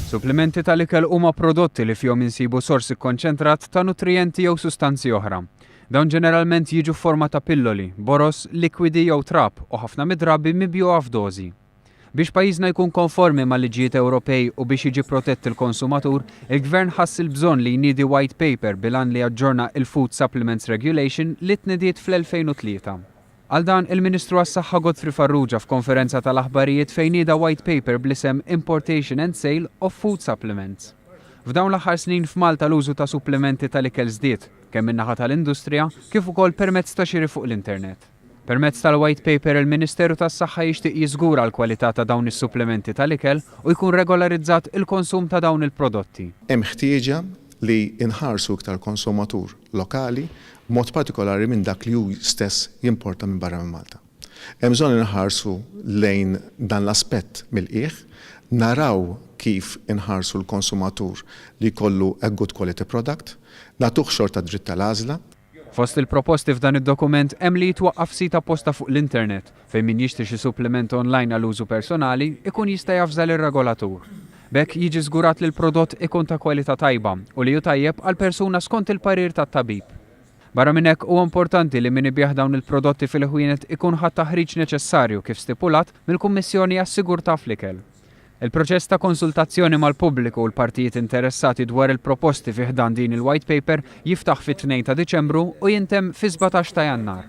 Supplementi tal-ikel huma prodotti li fihom insibu sorsi konċentrat ta' nutrijenti jew sustanzi oħra. Dawn ġeneralment jiġu f'forma ta' pilloli, boros, likwidi jew trap u ħafna midrabbi mibjuha f'dożi. Biex pajjiżna jkun konformi mal-liġijiet Ewropej u biex jiġi protett il-konsumatur, il-Gvern ħass il-bżonn li jniedi white paper bilan li jaġġorna il-Food Supplements Regulation li tnidiet fl-2003. Għal dan il-Ministru għas-Saħħa Godfrey Farrugia f'konferenza tal-aħbarijiet fejn nieda white paper bl-isem Importation and Sale of Food Supplements. F'dawn l-aħħar snin f'Malta l-użu ta' supplementi tal-ikel żdied, kemm min-naħa tal-industrija kif ukoll permezz ta' xiri fuq l-internet. Permezz tal-white paper il-Ministeru tas-Saħħa jixtieq jiżgura l-kwalità ta' dawn is-supplementi tal-ikel u jkun regolarizzat il-konsum ta' dawn il-prodotti. Hemm ħtieġa li inħarsu iktar konsumatur lokali mod partikolari minn dak li hu stess jimporta minn barra minn Malta. Hemm bżonn inħarsu lejn dan l-aspett mill-qiegħ, naraw kif inħarsu l-konsumatur li jkollu a good quality product, nagħtuh xorta dritt tal-għażla. Fost il-proposti f'dan id-dokument hemm li jitwaqqaf sit apposta fuq l-internet fejn min jixtri xi supplement online għal użu personali ikun jista' jafżal ir-regolatur. B'hekk jiġi żgurat li l-prodott ikun ta' kwalità tajba u li hu tajjeb għal persuna skont il-parir tat-tabib. Barra minn hekk huwa importanti li min ibih dawn il-prodotti fil-ħwienet ikun ħadd taħriġ neċessarju kif stipulat mill-Kummissjoni għas-Sigurtà fl-ikel. Il-proċess ta' konsultazzjoni mal-pubbliku u l-partijiet interessati dwar il-proposti fih dan din il-white paper jiftaħ fit-2 ta' Diċembru u jintemm fi 17 ta' Jannar.